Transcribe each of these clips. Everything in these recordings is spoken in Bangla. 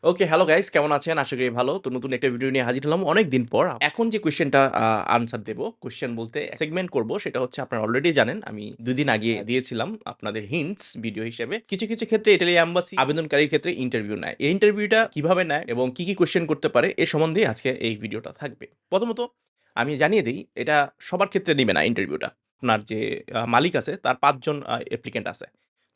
ওকে, হ্যালো গাইস, কেমন আছেন? আশা করি ভালো। তো নতুন একটা ভিডিও নিয়ে হাজির হলাম অনেকদিন পর। এখন যে কোয়েশ্চেনটা আনসার দেব, কোয়েশ্চেন বলতে সেগমেন্ট করব সেটা হচ্ছে আপনারা অলরেডি জানেন আমি ২ দিন আগে দিয়েছিলাম আপনাদের হিন্টস ভিডিও হিসেবে। কিছু ক্ষেত্রে ইটালি এম্বাসি আবেদনকারীর ক্ষেত্রে ইন্টারভিউ নেয়। এই ইন্টারভিউটা কিভাবে নেয় এবং কি কোয়েশ্চেন করতে পারে এ সম্বন্ধেই আজকে এই ভিডিওটা থাকবে। প্রথমত আমি জানিয়ে দেই এটা সবার ক্ষেত্রে নিবে না ইন্টারভিউটা। আপনার যে মালিক আছে তার ৫ জন অ্যাপ্লিক্যান্ট আছে।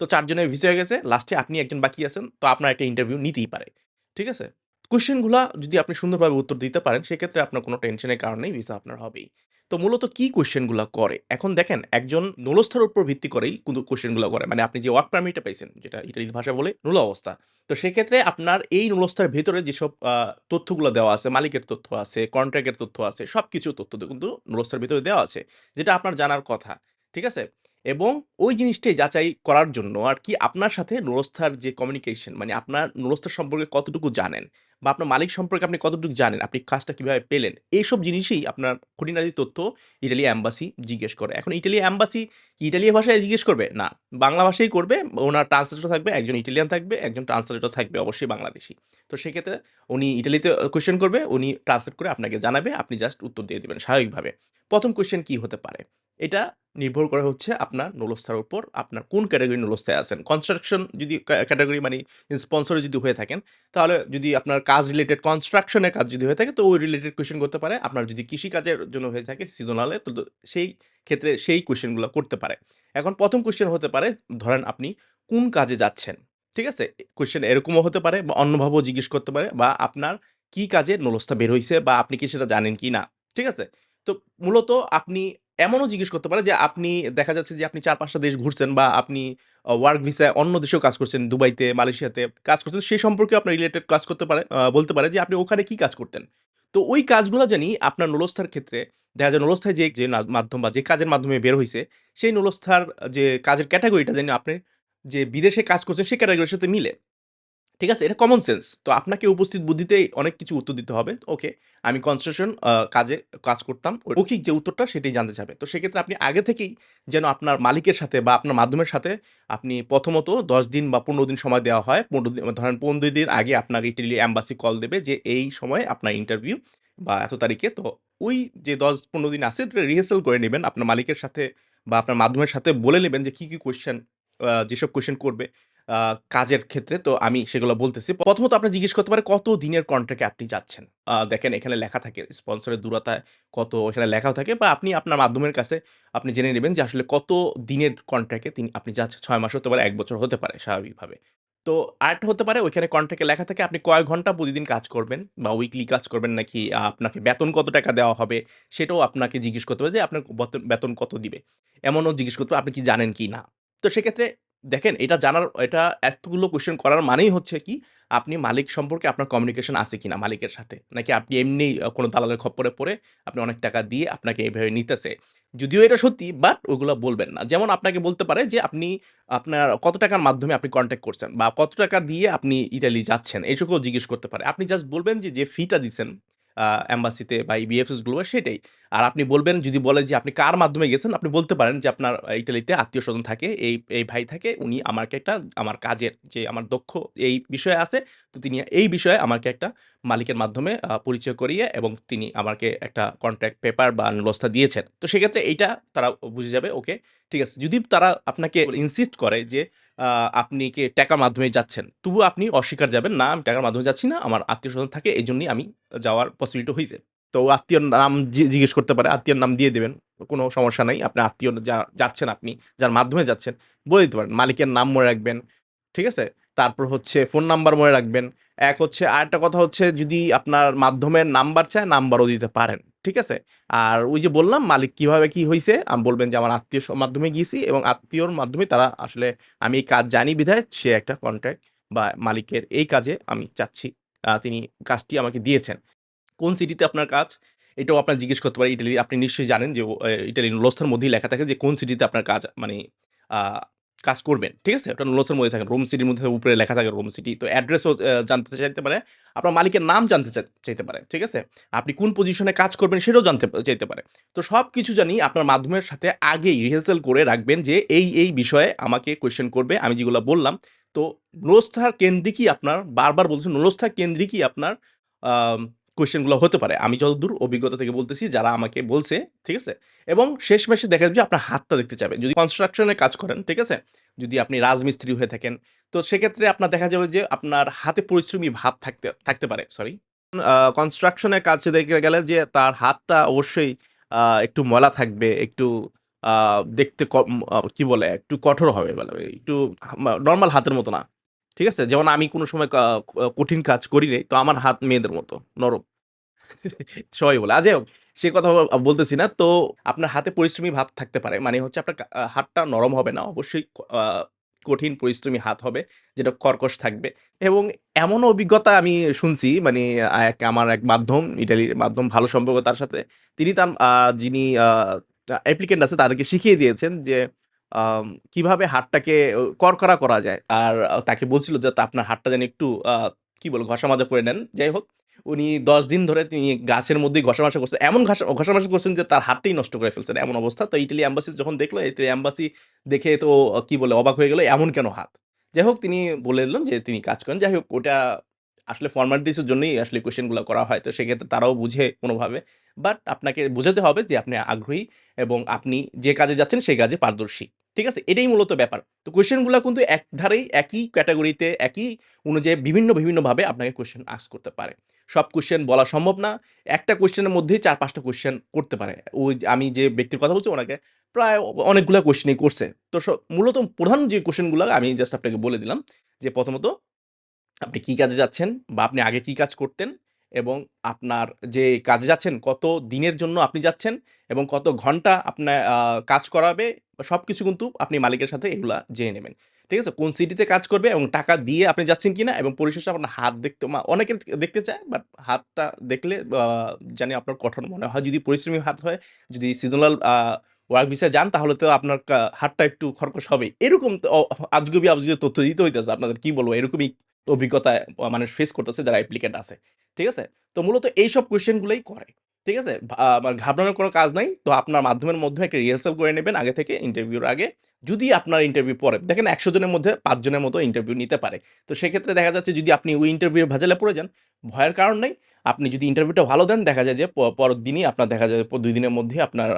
তো ৪ জনের ভিসা হয়ে গেছে। লাস্টে আপনি একজন বাকি আছেন। তো আপনার একটা ইন্টারভিউ নিতেই পারে। ঠিক আছে? কোয়েশ্চেনগুলা যদি আপনি সুন্দরভাবে উত্তর দিতে পারেন, সেক্ষেত্রে আপনার কোনো টেনশনের কারণ নেই, ভিসা আপনার হবেই। তো মূলত কি কোয়েশ্চেনগুলা করে? এখন দেখেন একজন নুলস্থার উপর ভিত্তি করেই কিন্তু কোয়েশ্চেনগুলা করে। মানে আপনি যে ওয়ার্ক পারমিটটা পাইছেন, যেটা ইটালির ভাষায় বলে নুল অবস্থা। তো সেক্ষেত্রে আপনার এই নুলস্থার ভেতরে যেসব তথ্যগুলা দেওয়া আছে, মালিকের তথ্য আছে, কন্ট্রাক্টের তথ্য আছে, সবকিছু তথ্য কিন্তু নুলস্থার ভেতরে দেওয়া আছে। যেটা আপনার জানার কথা। ঠিক আছে? এবং ওই জিনিসটাই যাচাই করার জন্য আরকি আপনার সাথে নুরস্থার যে কমিউনিকেশন মানে আপনার নুরস্থার সম্পর্কে কতটুকু জানেন বা আপনার মালিক সম্পর্কে আপনি কতটুকু জানেন, আপনি কাজটা কিভাবে পেলেন? এইসব জিনিসই আপনার খুঁটিনাটি তথ্য ইটালি এম্বাসি জিজ্ঞেস করে। এখন ইটালি এম্বাসি কি ইটালীয় ভাষায় জিজ্ঞেস করবে? না, বাংলা ভাষায় করবে। ওনার ট্রান্সলেটর থাকবে, একজন ইটালিয়ান থাকবে, একজন ট্রান্সলেটর থাকবে অবশ্যই বাংলাদেশী। তো সেক্ষেত্রে উনি ইটালিতে কোয়েশ্চেন করবে, উনি ট্রান্সলেট করে আপনাকে জানাবে, আপনি জাস্ট উত্তর দিয়ে দিবেন স্বাভাবিকভাবে। ১ম কোয়েশ্চেন কি হতে পারে? এটা নির্ভর করে হচ্ছে আপনার নুলস্থার উপর, আপনার কোন ক্যাটেগরি নুলস্থায় আছেন। কনস্ট্রাকশন যদি ক্যাটেগরি মানে স্পন্সরে যদি হয়ে থাকেন, তাহলে যদি আপনার কাজ রিলেটেড কনস্ট্রাকশন এর কাজ যদি হয়ে থাকে, তো ওই রিলেটেড কোয়েশ্চেন করতে পারে। আপনার যদি কৃষিকাজের জন্য হয়ে থাকে সিজনাল এ, তো সেই ক্ষেত্রে সেই কোয়েশ্চেন গুলা করতে পারে। এখন ১ম কোয়েশ্চেন হতে পারে, ধরেন আপনি কোন কাজে যাচ্ছেন? ঠিক আছে? কোয়েশ্চেন এরকমও হতে পারে বা অন্যভাবেও জিজ্ঞেস করতে পারে বা আপনার কি কাজে নুলস্থা বের হইছে বা আপনি কি সেটা জানেন কিনা? ঠিক আছে? তো মূলত আপনি এমনও জিজ্ঞেস করতে পারে যে আপনি দেখা যাচ্ছে যে আপনি ৪-৫ টা দেশ ঘুরছেন বা আপনি ওয়ার্ক ভিসায় অন্য দেশেও কাজ করছেন। দুবাইতে, মালয়েশিয়াতে কাজ করছেন। সেই সম্পর্কেও আপনার রিলেটেড কাজ করতে পারে বলতে পারে যে আপনি ওখানে কি কাজ করতেন। তো ওই কাজগুলা জানি আপনার নুলস্থার ক্ষেত্রে দেখা যায় নুলস্থায় যে মাধ্যম বা যে কাজের মাধ্যমে বের হইছে, সেই নুলস্থার যে কাজের ক্যাটেগরিটা জানি আপনি যে বিদেশে কাজ করছেন সেই ক্যাটেগরির সাথে মিলে। ঠিক আছে? এটা কমন সেন্স। তো আপনাকে উপস্থিত বুদ্ধিতেই অনেক কিছু উত্তর দিতে হবে। ওকে, আমি কনস্ট্রাকশন কাজে কাজ করতাম। মৌখিক যে উত্তরটা সেটাই জানতে চাবে। তো সেক্ষেত্রে আপনি আগে থেকেই যেন আপনার মালিকের সাথে বা আপনার মাধ্যমের সাথে আপনি প্রথমত ১০ দিন বা ১৫ দিন সময় দেওয়া হয়। ১৫ দিন ধরেন ১৫ দিন আগে আপনাকে ইটালি এম্বাসি কল দেবে যে এই সময়ে আপনার ইন্টারভিউ বা এত তারিখে। তো ওই যে ১০-১৫ দিন আছে ওটা রিহার্সাল করে নিবেন। আপনার মালিকের সাথে বা আপনার মাধ্যমের সাথে বলে নিবেন যে কি কোয়েশ্চেন যেসব কোয়েশ্চেন করবে আ কাজের ক্ষেত্রে। তো আমি সেগুলো বলতেছি। প্রথমত আপনার জিজ্ঞেস করতে পারে কত দিনের কন্ট্রাক্ট এ আপনি যাচ্ছেন? দেখেন এখানে লেখা থাকে স্পন্সরের দূরতা কত, এখানে লেখাও থাকে বা আপনি আপনার মাধ্যমের কাছে আপনি জেনে নিবেন যে আসলে কত দিনের কন্ট্রাক্ট এ আপনি যাচ্ছেন। ৬ মাস হতে পারে, ১ বছর হতে পারে স্বাভাবিকভাবে। তো আরেকটা হতে পারে ওইখানে কন্ট্রাক্ট এ লেখা থাকে আপনি কয় ঘন্টা প্রতিদিন কাজ করবেন বা উইকলি কাজ করবেন নাকি আপনাকে বেতন কত টাকা দেওয়া হবে সেটাও আপনাকে জিজ্ঞেস করতে হবে যে আপনার বেতন কত দিবে। এমনও জিজ্ঞেস করতে হবে আপনি কি জানেন কি না? তো সেক্ষেত্রে দেখেন এটা জানার এটা এতগুলো কোয়েশ্চেন করার মানেই হচ্ছে কি, আপনি মালিক সম্পর্কে আপনার কমিউনিকেশন আছে কিনা মালিকের সাথে। নাকি আপনি এমনি কোনো দালালের খপ্পরে পড়ে আপনি অনেক টাকা দিয়ে আপনাকে এভাবে নিতেছে। যদিও এটা সত্যি বাট ওগুলা বলবেন না। যেমন আপনাকে বলতে পারে যে আপনি আপনার কত টাকার মাধ্যমে আপনি কনট্যাক্ট করছেন বা কত টাকা দিয়ে আপনি ইতালি যাচ্ছেন এটুকুও জিজ্ঞেস করতে পারে। আপনি জাস্ট বলবেন যে ফিটা দিছেন এম্বাসিতে বা এই বিএফএস গুলো সেটাই। আর আপনি বলবেন যদি বলে যে আপনি কার মাধ্যমে গেছেন, আপনি বলতে পারেন যে আপনার ইটালিতে আত্মীয়স্বজন থাকে, এই ভাই থাকে। উনি আমাকে একটা আমার কাজের যে আমার দক্ষ এই বিষয়ে আছে। তো তিনি এই বিষয়ে আমাকে একটা মালিকের মাধ্যমে পরিচয় করিয়ে এবং তিনি আমাকে একটা কন্ট্রাক্ট পেপার বা ব্যবস্থা দিয়েছেন। তো সেক্ষেত্রে এইটা তারা বুঝে যাবে ওকে, ঠিক আছে। যদি তারা আপনাকে ইনসিস্ট করে যে আ আপনি কি টাকার মাধ্যমে যাচ্ছেন, তবুও আপনি অস্বীকার যাবেন, "না, আমি টাকার মাধ্যমে যাচ্ছি না। আমার আত্মীয়স্বজন থাকে এজন্যই আমি যাওয়ার পসিবিলিটি হইছে।" তো আত্মীয়র নাম জিজ্ঞেস করতে পারে। আত্মীয়ের নাম দিয়ে দিবেন। কোনো সমস্যা নাই। আপনার আত্মীয় যাচ্ছেন আপনি, যার মাধ্যমে যাচ্ছেন, বলে দিতে পারেন। মালিকের নাম মনে রাখবেন। ঠিক আছে? তারপর হচ্ছে ফোন নাম্বার মনে রাখবেন। আরেকটা কথা হচ্ছে যদি আপনার মাধ্যমের নাম্বার চায়, নাম্বারও দিতে পারেন। ঠিক আছে? আর ওই যে বললাম মালিক কিভাবে কি হইছে, বলবেন যে আমার আত্মীয়র মাধ্যমে গিয়েছি এবং আত্মীয়র মাধ্যমে তারা আসলে আমি এই কাজ জানি বিধায় সে একটা কন্ট্রাক্ট বা মালিকের এই কাজে আমি চাচ্ছি। তিনি কাজটি আমাকে দিয়েছেন। কোন সিটিতে আপনার কাজ? এটাও আপনার জিজ্ঞেস করতে পারে। আপনি নিশ্চয়ই জানেন যে ইটালির নুলস্থার মধ্যেই লেখা থাকে যে কোন সিটিতে আপনার কাজ মানে আ কাজ করবেন। ঠিক আছে? ওটা নুলস্থার মধ্যে থাকে। রোম সিটির মধ্যে উপরে লেখা থাকে রোম সিটি। তো অ্যাড্রেসও জানতে চাইতে পারে। আপনার মালিকের নাম জানতে চাইতে পারে। ঠিক আছে? আপনি কোন পজিশনে কাজ করবেন সেটাও জানতে চাইতে পারে। তো সবকিছু জানি আপনার মাধ্যমের সাথে আগেই রিহার্সাল করে রাখবেন যে এই বিষয়ে আমাকে কোয়েশ্চেন করবে। আমি যেগুলা বললাম তো নুরস্থা কেন্দ্রিকই আপনার, বারবার বলছি নুরস্থা কেন্দ্রিকই আপনার কোয়েশ্চেনগুলো হতে পারে। আমি যতদূর অভিজ্ঞতা থেকে বলতেছি, যারা আমাকে বলছে, ঠিক আছে? এবং শেষমেশে দেখা যাবে যে আপনার হাতটা দেখতে চাবে। যদি কনস্ট্রাকশন এর কাজ করেন, ঠিক আছে? যদি আপনি রাজমিস্ত্রি হয়ে থাকেন, তো সেক্ষেত্রে আপনার দেখা যাবে যে আপনার হাতে পরিশ্রমী ভাব থাকতে পারে। সরি। কনস্ট্রাকশন এর কাজে দেখতে গেলে যে তার হাতটা অবশ্যই একটু ময়লা থাকবে, একটু আ দেখতে কি বলে? একটু কঠোর হবে বলে। একটু নরমাল হাতের মতো না। ঠিক আছে? যেমন আমি কোনো সময় কঠিন কাজ করি নাই। তো আমার হাত মেয়েদের মতো নরম। সবাই বলে। যাই হোক, সে কথা বলতেছি না। তো আপনার হাতে পরিশ্রমী ভাব থাকতে পারে। মানে হচ্ছে আপনার হাতটা নরম হবে না। অবশ্যই আ কঠিন পরিশ্রমী হাত হবে, যেটা কর্কশ থাকবে। এবং এমনও অভিজ্ঞতা আমি শুনছি, মানে আমার এক মাধ্যম, ইটালির মাধ্যম, ভালো সম্পর্ক তার সাথে। তিনি তার যিনি অ্যাপ্লিক্যান্ট আছে তাদেরকে শিখিয়ে দিয়েছেন যে কিভাবে হাতটাকে কড়কড়া করা যায়। আর তাকে বলছিল যে আপনার হাতটা যেন একটু কি বলবো, ঘষা-মাজা করে নেন। যাই হোক, উনি ১০ দিন ধরে তিনি গাছের মধ্যেই ঘষা-মাজা করছেন। এমন ঘষা-মাজা করছেন যে তার হাতটাই নষ্ট করে ফেলছেন, এমন অবস্থা। তো ইতালি এম্বাসি যখন দেখলো, ইতালি এম্বাসি দেখে তো কি বলে, অবাক হয়ে গেল, এমন কেন হাত? যাই হোক, তিনি বলে দিলেন যে তিনি কাজ করেন। যাই হোক, ওটা আসলে ফর্মালিটিস এর জন্যই আসলে কোয়েশ্চেন গুলা করা হয়। তো সেক্ষেত্রে তারাও বুঝে কোনোভাবে। বাট আপনাকে বোঝাতে হবে যে আপনি আগ্রহী এবং আপনি যে কাজে যাচ্ছেন সেই কাজে পারদর্শী। ঠিক আছে? এটাই মূলত ব্যাপার। তো কোয়েশ্চেন গুলা কিন্তু একধারেই একই ক্যাটেগরিতে, একই অনুযায়ী বিভিন্নভাবে আপনাকে কোয়েশ্চেন আস্ক করতে পারে। সব কোয়েশ্চেন বলা সম্ভব না। একটা কোয়েশ্চেনের মধ্যেই ৪-৫ টা কোয়েশ্চেন করতে পারে। ওই যে আমি যে ব্যক্তির কথা বলছি, ওনাকে প্রায় অনেকগুলা কোয়েশ্চেনই করছে। তো মূলত প্রধান যে কোয়েশ্চেন গুলা আমি জাস্ট আপনাকে বলে দিলাম যে, প্রথমত আপনি কি কাজে যাচ্ছেন, বা আপনি আগে কি কাজ করতেন, এবং আপনার যে কাজে যাচ্ছেন কত দিনের জন্য আপনি যাচ্ছেন, এবং কত ঘন্টা আপনার কাজ করাবে, সবকিছু কিন্তু আপনি মালিকের সাথে এগুলা জেনে নেবেন। ঠিক আছে? কোন সিটিতে কাজ করবে এবং টাকা দিয়ে আপনি যাচ্ছেন কিনা, এবং পরিশেষে আপনার হাত দেখতে অনেকে দেখতে চায়, বাট হাতটা দেখলে জানি আপনার কঠোর মনে হয়। যদি পরিশ্রমী হাত হয়, যদি সিজনাল ওয়ার্ক ভিসায় যান, তাহলে তো আপনার হাতটা একটু খরকস হবেই। এরকম আজগুবি তথ্য দিতে হইতেছে আপনাদের, কি বলবো? এরকমই অভিজ্ঞতায় মানুষ ফেস করতেছে যারা অ্যাপ্লিক্যান্ট আছে। ঠিক আছে? তো মূলত এইসব কোয়েশ্চেন গুলাই করে। ঠিক আছে? ঘাবড়ানোর কোনো কাজ নাই। তো আপনার মাধ্যমের মধ্যে একটা রিহার্সাল করে নেবেন আগে থেকে, ইন্টারভিউর আগে। যদি আপনার ইন্টারভিউ পড়ে, দেখেন ১০০ জনের মধ্যে ৫ জনের মতো ইন্টারভিউ নিতে পারে। তো সেক্ষেত্রে দেখা যাচ্ছে যদি আপনি ওই ইন্টারভিউ এর ভেজালে পড়ে যান, ভয়ের কারণ নাই। আপনি যদি ইন্টারভিউটা ভালো দেন, দেখা যায় যে পরের দিনই আপনার, দেখা যায় ২ দিনের মধ্যেই আপনার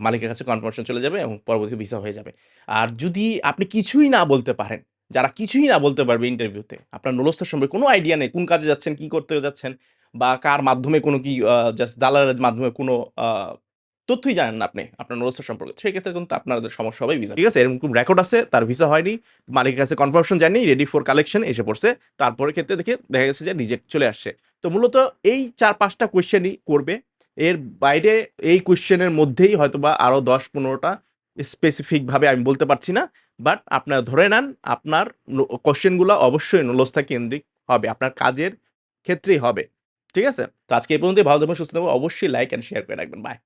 মালিকের কাছে কনফার্মেশন চলে যাবে এবং পরবর্তী ভিসা হয়ে যাবে। আর যদি আপনি কিছুই না বলতে পারেন, যারা কিছুই না বলতে পারবে ইন্টারভিউতে, আপনার নুরস্থ সম্পর্কে কোনো আইডিয়া নেই, কোন কাজে যাচ্ছেন, কি করতে যাচ্ছেন, বা কার মাধ্যমে কোনো কি জাস্ট দালালের মাধ্যমে কোনো আ তথ্যই জানেন না আপনি, আপনার নুরস্থ সম্পর্কে। সেক্ষেত্রে কিন্তু আপনাদের সমস্যা হবে ভিসা। ঠিক আছে? এরকম রেকর্ড আছে, তার ভিসা হয়নি, মালিকের কাছে কনফার্মেশন যায়নি, রেডি ফর কালেকশন এসে পড়ছে। তারপরের ক্ষেত্রে দেখা গেছে যে রিজেক্ট চলে আসছে। তো মূলত এই ৪-৫ টা কোয়েশ্চেনই করবে। এর বাইরে এই কোয়েশ্চেনের মধ্যেই হয়তোবা আরো ১০-১৫ টা স্পেসিফিক ভাবে আমি বলতে পারছি না। বাট আপনারা ধরে নেন আপনার কোয়েশ্চেন গুলা অবশ্যই নুরস্থা কেন্দ্রিক হবে। আপনার কাজের ক্ষেত্রেই হবে। ঠিক আছে? তো আজকে এই পর্যন্তই। ভালো থাকবেন, সুস্থ থাকবেন। অবশ্যই লাইক অ্যান্ড শেয়ার করে রাখবেন। বাই।